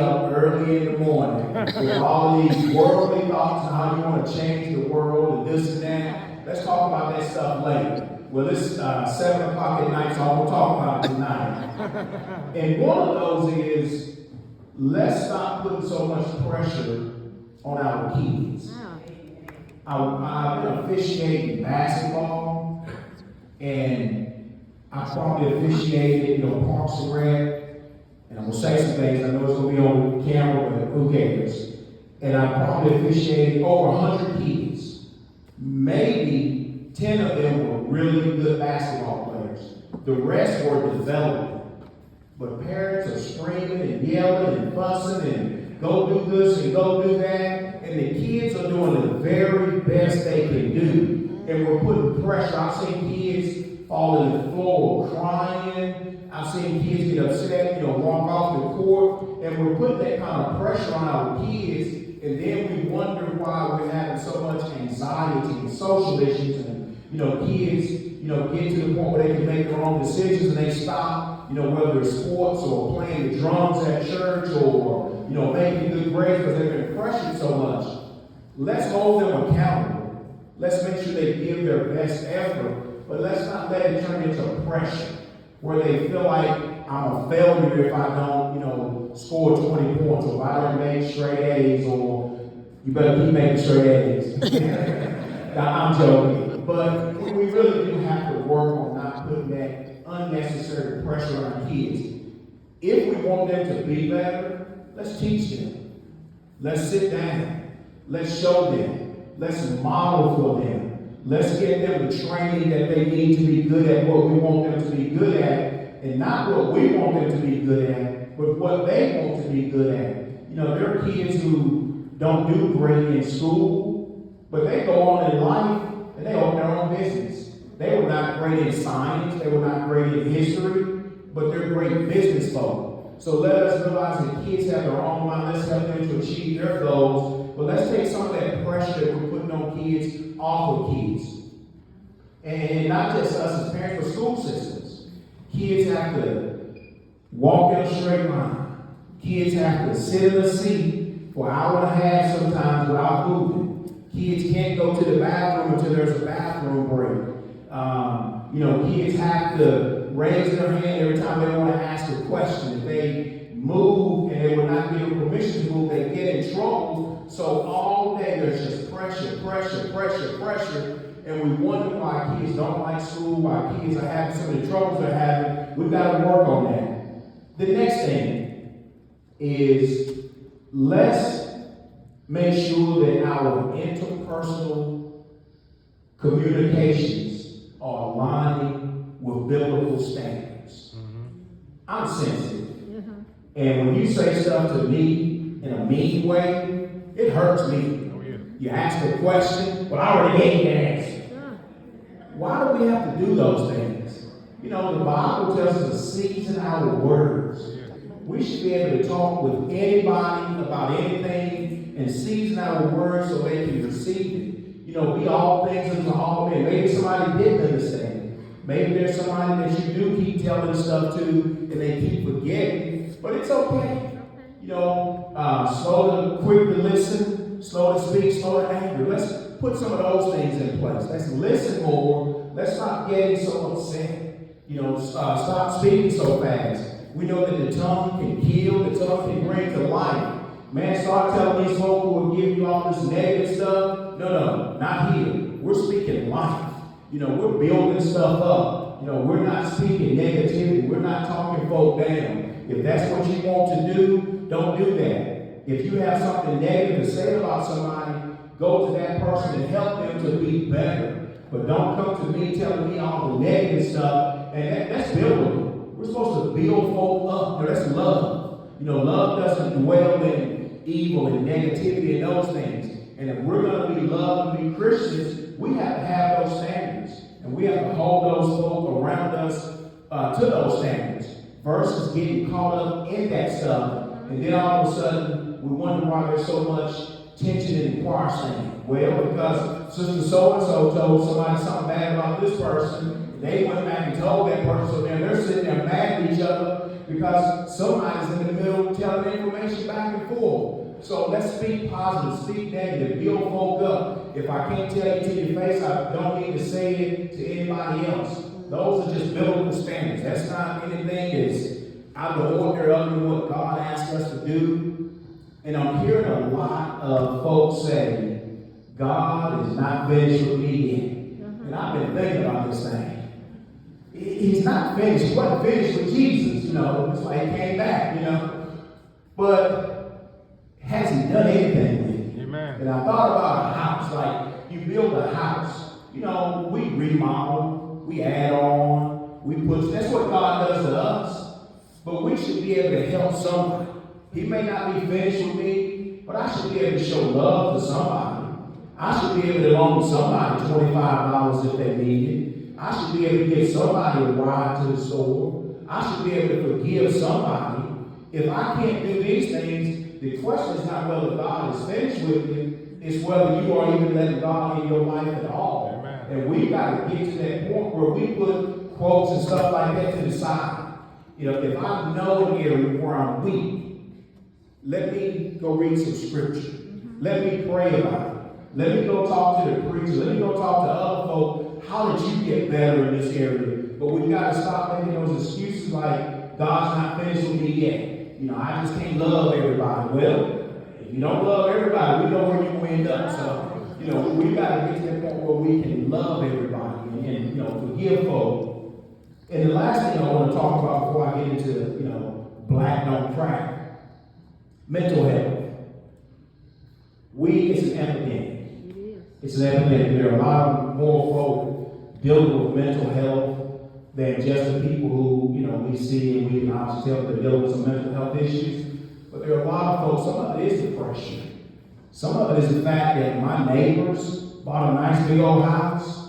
up early in the morning with all these worldly thoughts and how you want to change the world and this and that. Let's talk about that stuff later. Well, it's 7 o'clock at night, so I'm going to talk about it tonight. And one of those is, let's stop putting so much pressure on our kids. I've been officiating basketball, and I probably officiated, Parks and Rec. And I'm going to say some things, I know it's going to be on camera, but who cares? And I probably officiated over 100 kids. Maybe 10 of them were really good basketball players. The rest were developing. But parents are screaming and yelling and fussing and go do this and go do that. And the kids are doing the very best they can do. And we're putting pressure. I've seen kids fall on the floor crying. I've seen kids get upset, walk off the court, and we're putting that kind of pressure on our kids, and then we wonder why we're having so much anxiety and social issues, and kids, get to the point where they can make their own decisions and they stop, whether it's sports or playing the drums at church or, making good grades because they've been pressured so much. Let's hold them accountable. Let's make sure they give their best effort, but let's not let it turn into pressure, where they feel like I'm a failure if I don't, score 20 points, or if I don't make straight A's, or you better keep making straight A's. I'm joking. But we really do have to work on not putting that unnecessary pressure on our kids. If we want them to be better, let's teach them. Let's sit down. Let's show them. Let's model for them. Let's get them the training that they need to be good at what we want them to be good at, and not what we want them to be good at, but what they want to be good at. There are kids who don't do great in school, but they go on in life and they own their own business. They were not great in science, they were not great in history, but they're great business folk. So let us realize that kids have their own mind. Let's help them to achieve their goals. But let's take some of that pressure that we're putting on kids off of kids. And not just us as parents, but school systems. Kids have to walk in a straight line. Kids have to sit in a seat for an hour and a half sometimes without moving. Kids can't go to the bathroom until there's a bathroom break. Kids have to raise their hand every time they want to ask a question. If they move and they were not given permission to move, they get in trouble. So all day there's just pressure, and we wonder why kids don't like school, why kids are having some of the troubles they're having. We've got to work on that. The next thing is, let's make sure that our interpersonal communications are aligning with biblical standards. I'm sensitive. And when you say stuff to me in a mean way, it hurts me. You ask a question, well, I already gave you the answer. Why do we have to do those things? The Bible tells us to season our words. We should be able to talk with anybody about anything and season our words so they can receive it. Be all things unto all men. Maybe somebody didn't understand. Maybe there's somebody that you do keep telling stuff to and they keep forgetting, but it's okay. Quick to listen, slow to speak, slow to anger. Let's put some of those things in place. Let's listen more. Let's stop getting so upset. Stop speaking so fast. We know that the tongue can kill, the tongue can bring to life. Man, start telling these folk who will give you all this negative stuff. No, not here. We're speaking life. We're building stuff up. We're not speaking negativity. We're not talking folk down. If that's what you want to do, don't do that. If you have something negative to say about somebody, go to that person and help them to be better. But don't come to me telling me all the negative stuff. And that's biblical. We're supposed to build folk up. That's love. Love doesn't dwell in evil and negativity and those things. And if we're going to be loved and be Christians, we have to have those standards. And we have to hold those folk around us to those standards versus getting caught up in that stuff. And then all of a sudden, we wonder why there's so much tension in the choir singing. Well, because Sister So-and-so told somebody something bad about this person. They went back and told that person, so then they're sitting there mad at each other. because somebody's in the middle telling information back and forth. So let's speak positive, speak negative, build folk up. If I can't tell you to your face, I don't need to say it to anybody else. Those are just biblical standards. That's not anything that's out of the ordinary other than what God asked us to do. And I'm hearing a lot of folks say, God is not finished with me yet. And I've been thinking about this thing. He's not finished. He wasn't finished with Jesus, It's like he came back, But has he done anything with it? Amen. And I thought about a house. Like, you build a house. We remodel, we add on, we put. That's what God does to us. But we should be able to help somebody. He may not be finished with me, but I should be able to show love to somebody. I should be able to loan somebody $25 if they need it. I should be able to give somebody a ride to the store. I should be able to forgive somebody. If I can't do these things, the question is not whether God is finished with you, it's whether you are even letting God in your life at all. Amen. And we've got to get to that point where we put quotes and stuff like that to the side. If I know an area where I'm weak, let me go read some scripture. Let me pray about it. Let me go talk to the preacher. Let me go talk to other folk. How did you get better in this area? But we've got to stop making those excuses like, God's not finished with me yet. I just can't love everybody. Well, if you don't love everybody, we know where you end up. So, we got to get to that point where we can love everybody and forgive folk. And the last thing I want to talk about before I get into, black don't crack, mental health. It's an epidemic. It's an epidemic. There are a lot more folk dealing with mental health than just the people who, we see and we can obviously tell they're dealing with some mental health issues. But there are a lot of folks, some of it is depression. Some of it is the fact that my neighbors bought a nice big old house,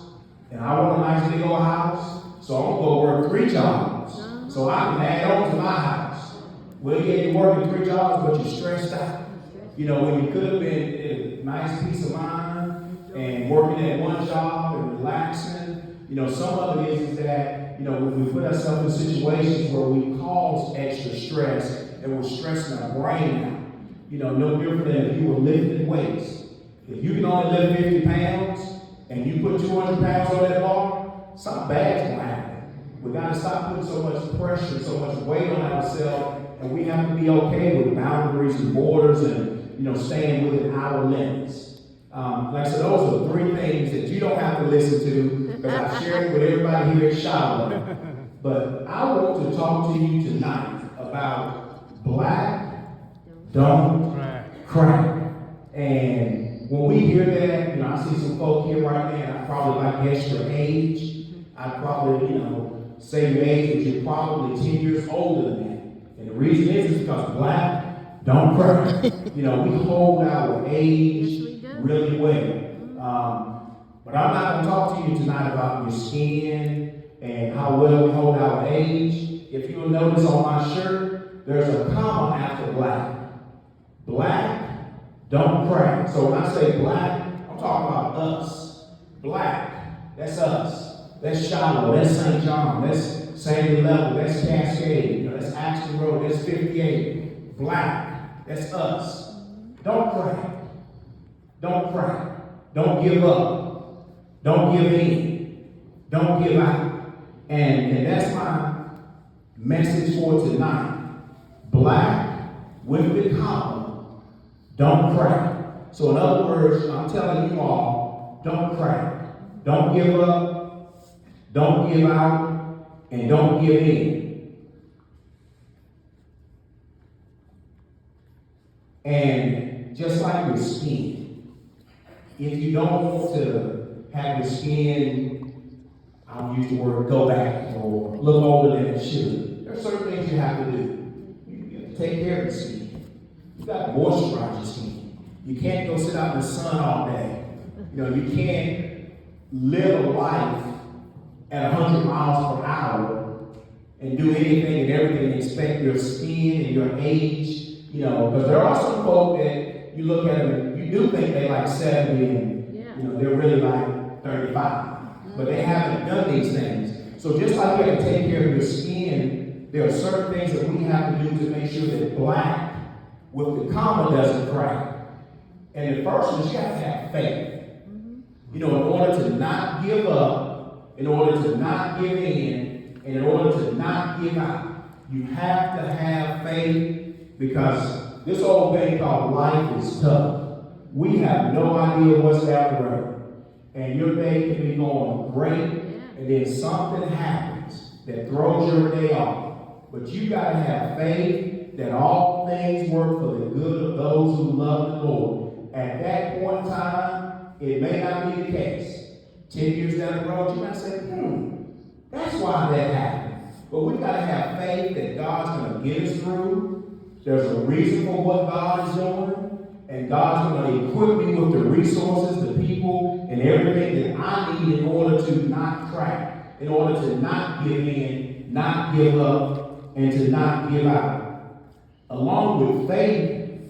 and I want a nice big old house, so I'm going to go work 3 jobs so I can add on to my house. Well, yeah, you're working 3 jobs, but you're stressed out. When you could have been a nice peace of mind and working at one job and relaxing, some of it is that, when we put ourselves in situations where we cause extra stress and we're stressing our brain out, no different than if you were lifting weights. If you can only lift 50 pounds and you put 200 pounds on that bar, something bad's going to happen. We got to stop putting so much pressure, so much weight on ourselves, and we have to be okay with boundaries and borders and staying within our limits. Like I said, those are 3 things that you don't have to listen to because I've shared with everybody here at Shiloh. But I want to talk to you tonight about black don't crack. And when we hear that, I see some folk here right now, I probably might guess your age. I'd probably, say your age, but you're probably 10 years older than that. And the reason is because black don't crack. We hold our age really well. But I'm not going to talk to you tonight about your skin and how well we hold our age. If you'll notice on my shirt, there's a comma after black. Black don't crack. So when I say black, I'm talking about us. Black, that's us. That's Shiloh, that's St. John, that's Sandy Level, that's Cascade, that's Axton Road, that's 58. Black, that's us. Don't crack. Don't crack. Don't give up. Don't give in. Don't give out. And that's my message for tonight. Black with the comma, don't crack. So in other words, I'm telling you all, don't crack. Don't give up. Don't give out. And don't give in. And just like your skin, if you don't want to have your skin, I'll use the word go back or look older than it should, there are certain things you have to do. You have to take care of your skin. You got to moisturize your skin. You can't go sit out in the sun all day. You can't live a life at 100 miles per hour and do anything and everything and expect your skin and your age, because there are some folk that you look at them and you do think they like 70 and they're really like 35. But they haven't done these things. So just like you have to take care of your skin, there are certain things that we have to do to make sure that black with the comma doesn't crack. And the first one is you have to have faith. You know, in order to not give up, in order to not give in, and in order to not give out, you have to have faith, because this old thing called life is tough. We have no idea what's down the road. And your day can be going great, and then something happens that throws your day off. But you got to have faith that all things work for the good of those who love the Lord. At that point in time, it may not be the case. 10 years down the road, you might say, that's why that happened. But we've got to have faith that God's going to get us through. There's a reason for what God is doing. And God's going to equip me with the resources, the people, and everything that I need in order to not crack, in order to not give in, not give up, and to not give out. Along with faith,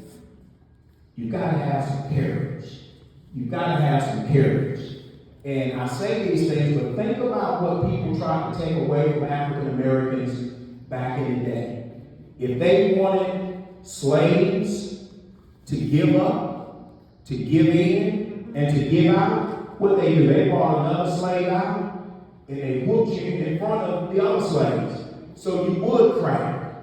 you've got to have some courage. You've got to have some courage. And I say these things, but think about what people tried to take away from African Americans back in the day. If they wanted slaves to give up, to give in, and to give out, what they do? They brought another slave out, and they whooped you in front of the other slaves. So you would crack.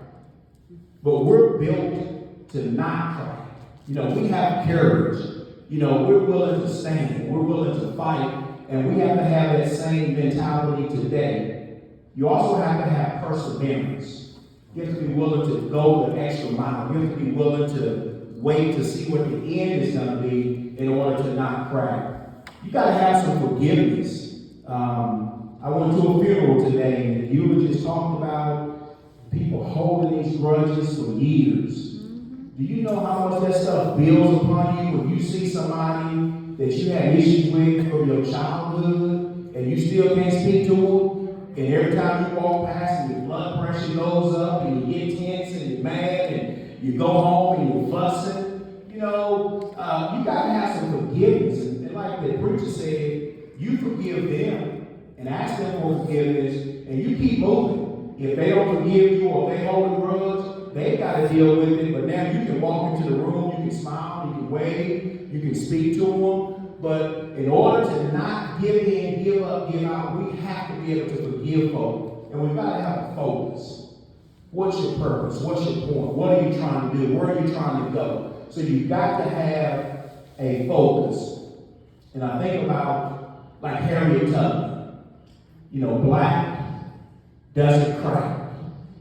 But we're built to not crack. You know, we have courage. You know, we're willing to stand. We're willing to fight. And we have to have that same mentality today. You also have to have perseverance. You have to be willing to go the extra mile. You have to be willing to wait to see what the end is going to be in order to not crack. You got to have some forgiveness. I went to a funeral today, and the eulogist talked about people holding these grudges for years. Do you know how much that stuff builds upon you when you see somebody that you had issues with from your childhood, and you still can't speak to them, and every time you walk past and your blood pressure goes up, and you get tense and you're mad, and you go home and you're fussing? You know, you got to have some forgiveness. And like the preacher said, you forgive them and ask them for forgiveness, and you keep moving. If they don't forgive you or if they hold a grudge, they got to deal with it. But now you can walk into the room, you can smile, you can wave, you can speak to them. But in order to not give in, give up, give out, we have to be able to forgive folks. And we've got to have a focus. What's your purpose? What's your point? What are you trying to do? Where are you trying to go? So you've got to have a focus. And I think about like Harriet Tubman. You know, black doesn't crack.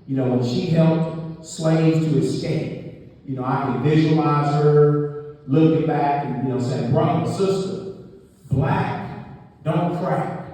You know, when she helped slaves to escape, you know, I can visualize her looking back and, you know, saying, brother, sister, black, don't crack.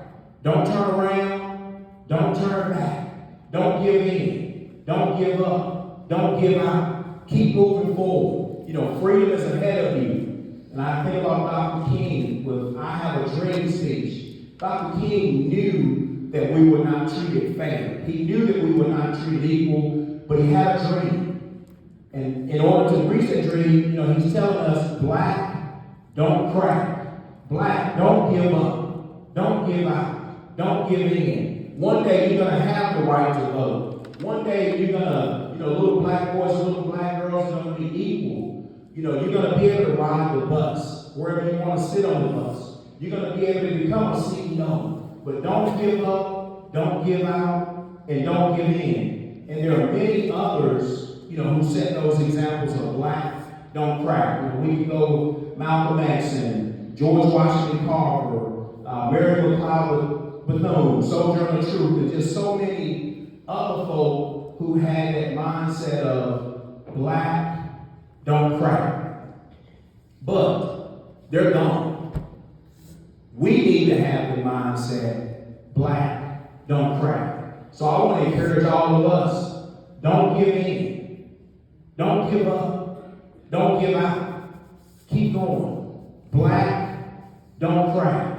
Don't turn around. Don't turn back. Don't give in. Don't give up. Don't give out. Keep moving forward. You know, freedom is ahead of you. And I think about Dr. King with I Have a Dream speech. Dr. King knew that we were not treated fair. He knew that we were not treated equal, but he had a dream. And in order to reach that dream, you know, he's telling us, black, don't crack. Black, don't give up. Don't give out. Don't give in. One day you're going to have the right to vote. One day you're going to, you know, little black boys and little black girls are going to be equal. You know, you're going to be able to ride the bus wherever you want to sit on the bus. You're going to be able to become a CEO. But don't give up, don't give out, and don't give in. And there are many others, you know, who set those examples of black, don't crack. You know, we can go with Malcolm X and George Washington Carver, Mary McLeod Bethune, Sojourner Truth, and just so many other folk who had that mindset of black, don't crack. But they're gone. We need to have the mindset, black, don't crack. So I want to encourage all of us, don't give in. Don't give up. Don't give out. Keep going. Black, don't crack.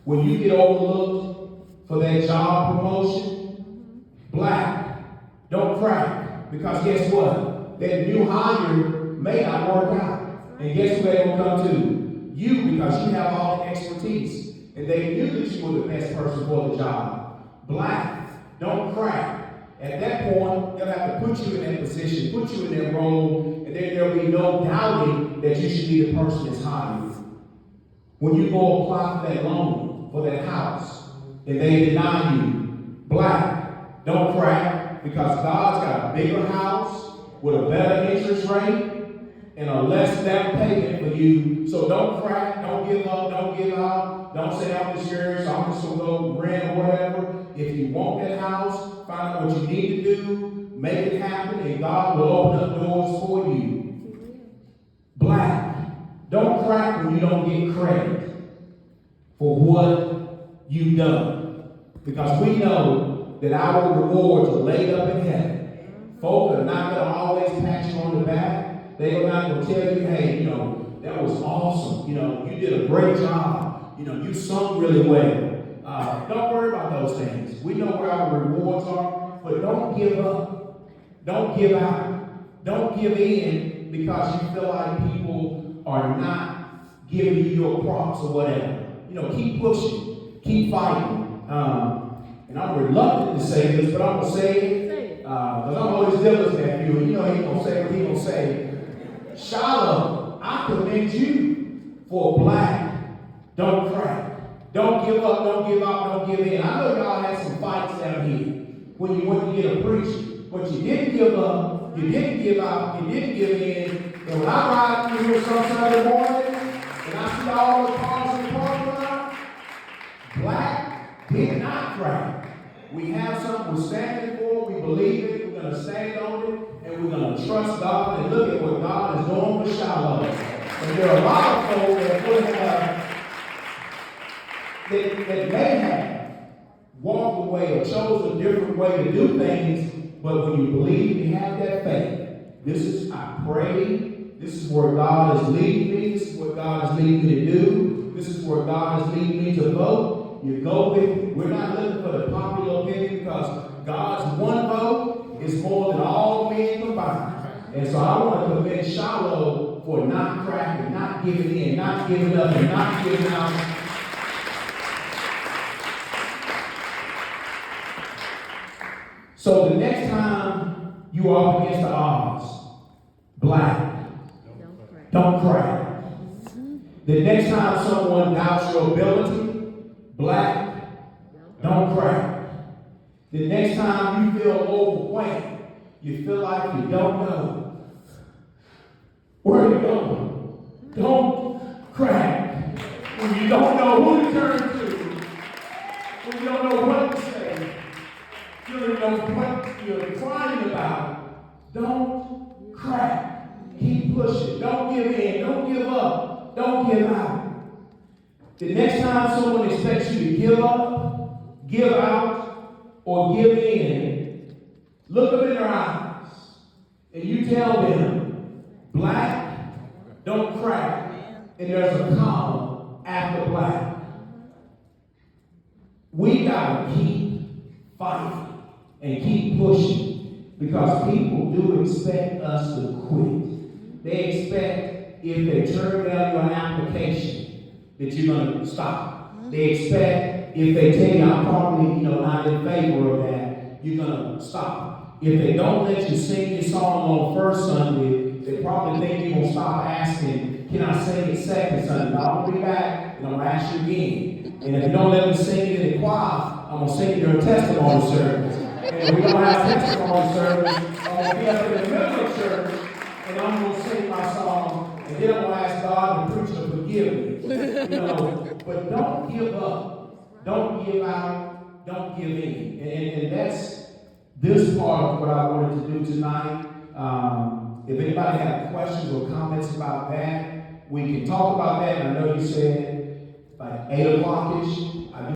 When you get overlooked for that job promotion, black, don't crack. Because guess what? That new hire may not work out. And guess who they're going to come to? You, because you have all the expertise. And they knew that you were the best person for the job. Black, don't crack. At that point, they'll have to put you in that position, put you in that role, and then there'll be no doubting that you should be the person that's hired. When you go apply for that loan, for that house, and they deny you, black, don't crack, because God's got a bigger house with a better interest rate and a less down payment for you. So don't crack, don't give up, don't give out. Don't say I'm discouraged, so I'm just going to go rent or whatever. If you want that house, find out what you need to do, make it happen, and God will open up doors for you. Black, don't crack when you don't get credit for what you've done. Because we know that our rewards are laid up in heaven. Folk are not going to always pat you on the back. They're not going to tell you, hey, that was awesome. You did a great job. You sung really well. Don't worry about those things. We know where our rewards are, but don't give up. Don't give out. Don't give in because you feel like people are not giving you your props or whatever. Keep pushing. Keep fighting. And I'm reluctant to say this, but I'm going to say it because I'm always Dylan's nephew, and he's going to say what he's going to say. Shiloh, I commend you for black. Don't crack. Don't give up, don't give out, don't give in. I know y'all had some fights down here when you went to get a preacher, but you didn't give up, you didn't give out, you didn't give in. And when I ride through here some Sunday morning and I see all the cars in the parking lot, black did not crack. We have something we're standing for, we believe it, we're going to stand on it, and we're going to trust God and look at what God is doing for Shiloh. And there are a lot of folks that would have that may have walked away or chose a different way to do things, but when you believe and have that faith, I pray, this is where God is leading me, this is what God is leading me to do, this is where God is leading me to vote. You go with it. We're not looking for the popular opinion because God's one vote is more than all men combined. And so I want to commend Shiloh for not cracking, not giving in, not giving up, and not giving out. So the next time you are up against the odds, black, don't crack. The next time someone doubts your ability, black, don't crack. The next time you feel overwhelmed, you feel like you don't know where to go, don't crack. When you don't know who to turn to, when you don't know what to say, you don't know what you're crying about, don't crack. Keep pushing. Don't give in. Don't give up. Don't give out. The next time someone expects you to give up, give out, or give in, look them in their eyes and you tell them, black, don't crack. And there's a comma after black. We got to keep fighting and keep pushing because people do expect us to quit. They expect if they turn down your application that you're going to stop. They expect if they tell you I'm probably not in favor of that, you're going to stop. If they don't let you sing your song on first Sunday, they probably think you're going to stop asking, can I sing it second Sunday? I'm going to be back and I'm going to ask you again. And if you don't let me sing it in the choir, I'm going to sing it during testimony service. And if we don't have testimony service, I'm going to be up in the middle of church and I'm going to sing my song, and then I'm going to ask God and preach to forgive me. But don't give up. Don't give out. Don't give in. And that's this part of what I wanted to do tonight. If anybody have questions or comments about that, we can talk about that. And I know you said like 8 o'clock-ish.